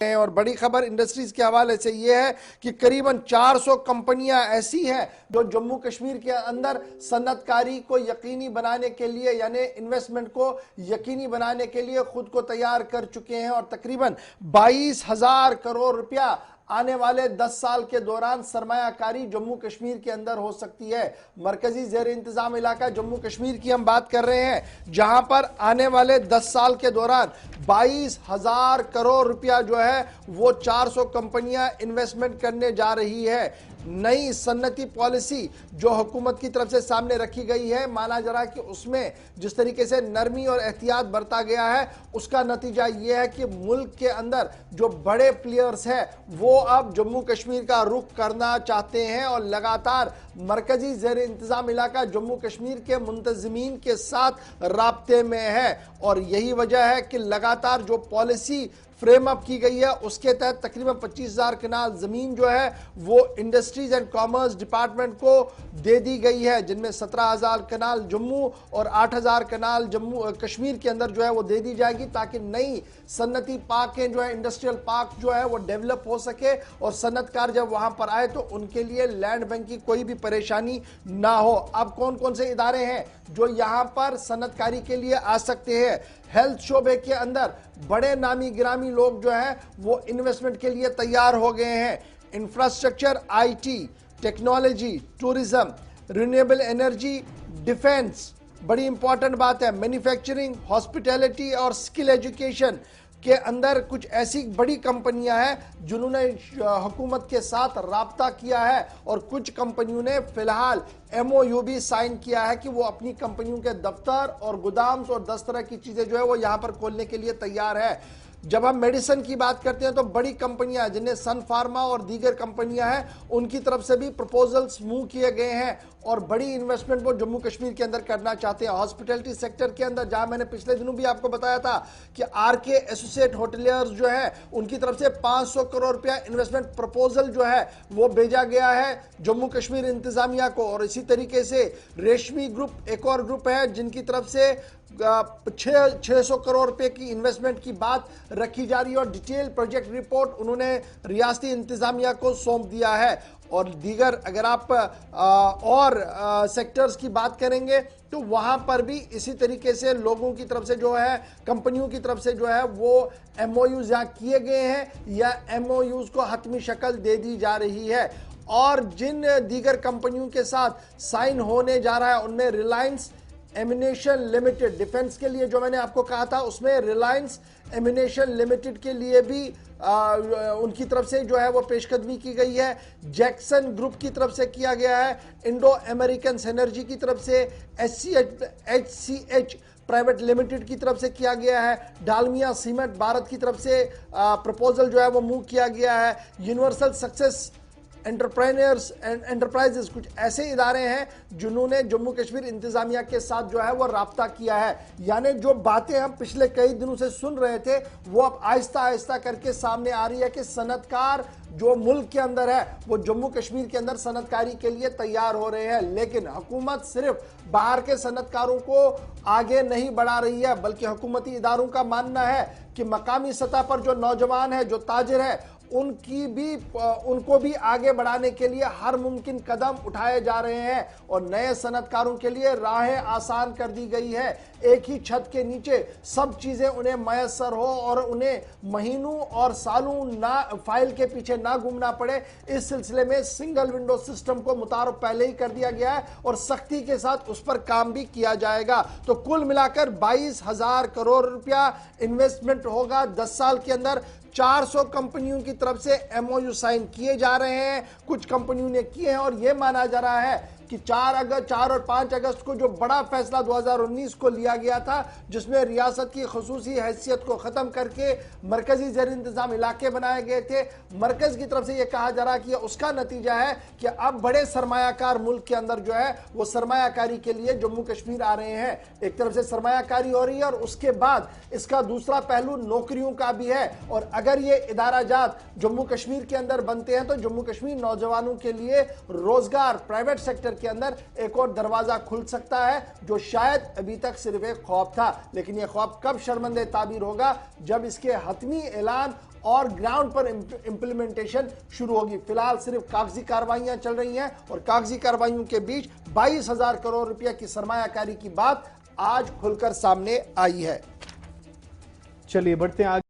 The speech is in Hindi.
और बड़ी खबर इंडस्ट्रीज के हवाले से यह है कि करीबन 400 कंपनियां ऐसी हैं जो जम्मू कश्मीर के अंदर सनअतकारी को यकीनी बनाने के लिए यानी इन्वेस्टमेंट को यकीनी बनाने के लिए खुद को तैयार कर चुके हैं और तकरीबन 22,000 करोड़ रुपया आने वाले 10 साल के दौरान सरमायाकारी जम्मू कश्मीर के अंदर हो सकती है। मरकजी ज़ेर इंतजाम इलाका जम्मू कश्मीर की हम बात कर रहे हैं, जहां पर आने वाले 10 साल के दौरान 22,000 करोड़ रुपया जो है वो 400 कंपनियां इन्वेस्टमेंट करने जा रही है। नई सन्नती पॉलिसी जो हुकूमत की तरफ से सामने रखी गई है, माना जा रहा है कि उसमें जिस तरीके से नरमी और एहतियात बरता गया है, उसका नतीजा यह है कि मुल्क के अंदर जो बड़े प्लेयर्स हैं वो अब जम्मू कश्मीर का रुख करना चाहते हैं और लगातार मरकजी ज़ेर इंतजाम इलाका जम्मू कश्मीर के मुंतज़मीन के साथ राब्ते में है। और यही वजह है कि लगातार जो पॉलिसी फ्रेम अप की गई है उसके तहत तकरीबन 25,000 कनाल जमीन जो है वो इंडस्ट्रीज एंड कॉमर्स डिपार्टमेंट को दे दी गई है, जिनमें 17,000 कनाल जम्मू और 8,000 कनाल जम्मू कश्मीर के अंदर जो है वो दे दी जाएगी, ताकि नई सन्नती पार्क जो है, इंडस्ट्रियल पार्क जो है वो डेवलप हो सके और सन्नतकार जब वहां पर आए तो उनके लिए लैंड बैंक की कोई भी परेशानी ना हो। अब कौन कौन से इदारे हैं जो यहां पर सन्नतकारी के लिए आ सकते हैं? हेल्थ शोबे के अंदर बड़े नामी गिरामी लोग जो हैं वो इन्वेस्टमेंट के लिए तैयार हो गए हैं। Infrastructure, IT, technology, tourism, renewable energy, defence, बड़ी इंपॉर्टेंट बात है, मैन्युफैक्चरिंग, हॉस्पिटैलिटी और स्किल एजुकेशन के अंदर कुछ ऐसी बड़ी कंपनियां हैं जिन्होंने हुकूमत के साथ राब्ता किया है और कुछ कंपनियों ने फिलहाल MOU भी साइन किया है कि वो अपनी कंपनियों के दफ्तर और गोदाम्स और 10 तरह की चीजें जो है वो यहां पर खोलने के लिए तैयार है। जब हम मेडिसिन की बात करते हैं तो बड़ी कंपनियां जिन्हें सन फार्मा और दीगर कंपनियां हैं उनकी तरफ से भी प्रपोजल्स मूव किए गए हैं और बड़ी इन्वेस्टमेंट वो जम्मू कश्मीर के अंदर करना चाहते हैं। हॉस्पिटैलिटी सेक्टर के अंदर जहां मैंने पिछले दिनों भी आपको बताया था कि RK एसोसिएट होटलियर्स जो है उनकी तरफ से 500 करोड़ रुपया इन्वेस्टमेंट प्रपोजल जो है वो भेजा गया है जम्मू कश्मीर इंतजामिया को। और इसी तरीके से रेशमी ग्रुप एक और ग्रुप है जिनकी तरफ से 600 करोड़ रुपए की इन्वेस्टमेंट की बात रखी जा रही है और डिटेल प्रोजेक्ट रिपोर्ट उन्होंने रियासती इंतजामिया को सौंप दिया है। और दीगर अगर आप और सेक्टर्स की बात करेंगे तो वहां पर भी इसी तरीके से लोगों की तरफ से जो है, कंपनियों की तरफ से जो है वो MOUs यहाँ किए गए हैं या MOUs को हतमी शक्ल दे दी जा रही है। और जिन दीगर कंपनियों के साथ साइन होने जा रहा है उनमें रिलायंस एमिनेशन लिमिटेड, डिफेंस के लिए जो मैंने आपको कहा था उसमें रिलायंस एमिनेशन लिमिटेड के लिए भी उनकी तरफ से जो है वो पेशकदमी की गई है। जैक्सन ग्रुप की तरफ से किया गया है, इंडो अमेरिकन एनर्जी की तरफ से, HCH प्राइवेट लिमिटेड की तरफ से किया गया है, डालमिया सीमेंट भारत की तरफ से प्रपोजल जो है वो मूव किया गया है, universal success entrepreneurs and enterprises, कुछ ऐसे इदारे हैं जिन्होंने जम्मू कश्मीर इंतजामिया के साथ जो है वो राब्ता किया है। यानी जो बातें हम पिछले कई दिनों से सुन रहे थे वो अब आहिस्ता आहिस्ता करके सामने आ रही है कि सनअतकार जो मुल्क के अंदर है वो जम्मू कश्मीर के अंदर सनअतकारी के लिए तैयार हो रहे हैं। लेकिन हुकूमत सिर्फ बाहर के सनअतकारों को आगे नहीं बढ़ा रही है, बल्कि हुकूमती इदारों का मानना है कि मकामी सतह पर जो नौजवान है, जो ताजिर है, उनको भी आगे बढ़ाने के लिए हर मुमकिन कदम उठाए जा रहे हैं और नए सनअतकारों के लिए राहें आसान कर दी गई है। एक ही छत के नीचे सब चीजें उन्हें मयसर हो और उन्हें महीनों और सालों ना फाइल के पीछे ना घूमना पड़े। इस सिलसिले में सिंगल विंडो सिस्टम को मुतारफ पहले ही कर दिया गया है और सख्ती के साथ उस पर काम भी किया जाएगा। तो कुल मिलाकर 22,000 करोड़ रुपया इन्वेस्टमेंट होगा 10 साल के अंदर। 400 कंपनियों की तरफ से MOU साइन किए जा रहे हैं, कुछ कंपनियों ने किए हैं और यह माना जा रहा है कि 4 और 5 अगस्त को जो बड़ा फैसला 2019 को लिया गया था जिसमें रियासत की खुसूसी हैसियत को ख़त्म करके मरकजी ज़ेर इंतज़ाम इलाके बनाए गए थे, मरकज़ की तरफ से यह कहा जा रहा है कि उसका नतीजा है कि अब बड़े सरमायाकार मुल्क के अंदर जो है वो सरमायाकारी के लिए जम्मू कश्मीर आ रहे हैं। एक तरफ से सरमायाकारी हो रही है और उसके बाद इसका दूसरा पहलू नौकरियों का भी है। और अगर ये इदारा जात जम्मू कश्मीर के अंदर बनते हैं तो जम्मू कश्मीर नौजवानों के लिए रोजगार प्राइवेट सेक्टर के अंदर एक और दरवाजा खुल सकता है, जो शायद अभी तक सिर्फ एक ख्वाब था। लेकिन यह ख्वाब कब शर्मंदे ताबीर होगा, जब इसके हतमी ऐलान और ग्राउंड पर इंप्लीमेंटेशन शुरू होगी। फिलहाल सिर्फ कागजी कार्रवाइयां चल रही हैं और कागजी कार्रवाइयों के बीच 22,000 करोड़ रुपया की सरमायाकारी की बात आज खुलकर सामने आई है। चलिए बढ़ते हैं आगे।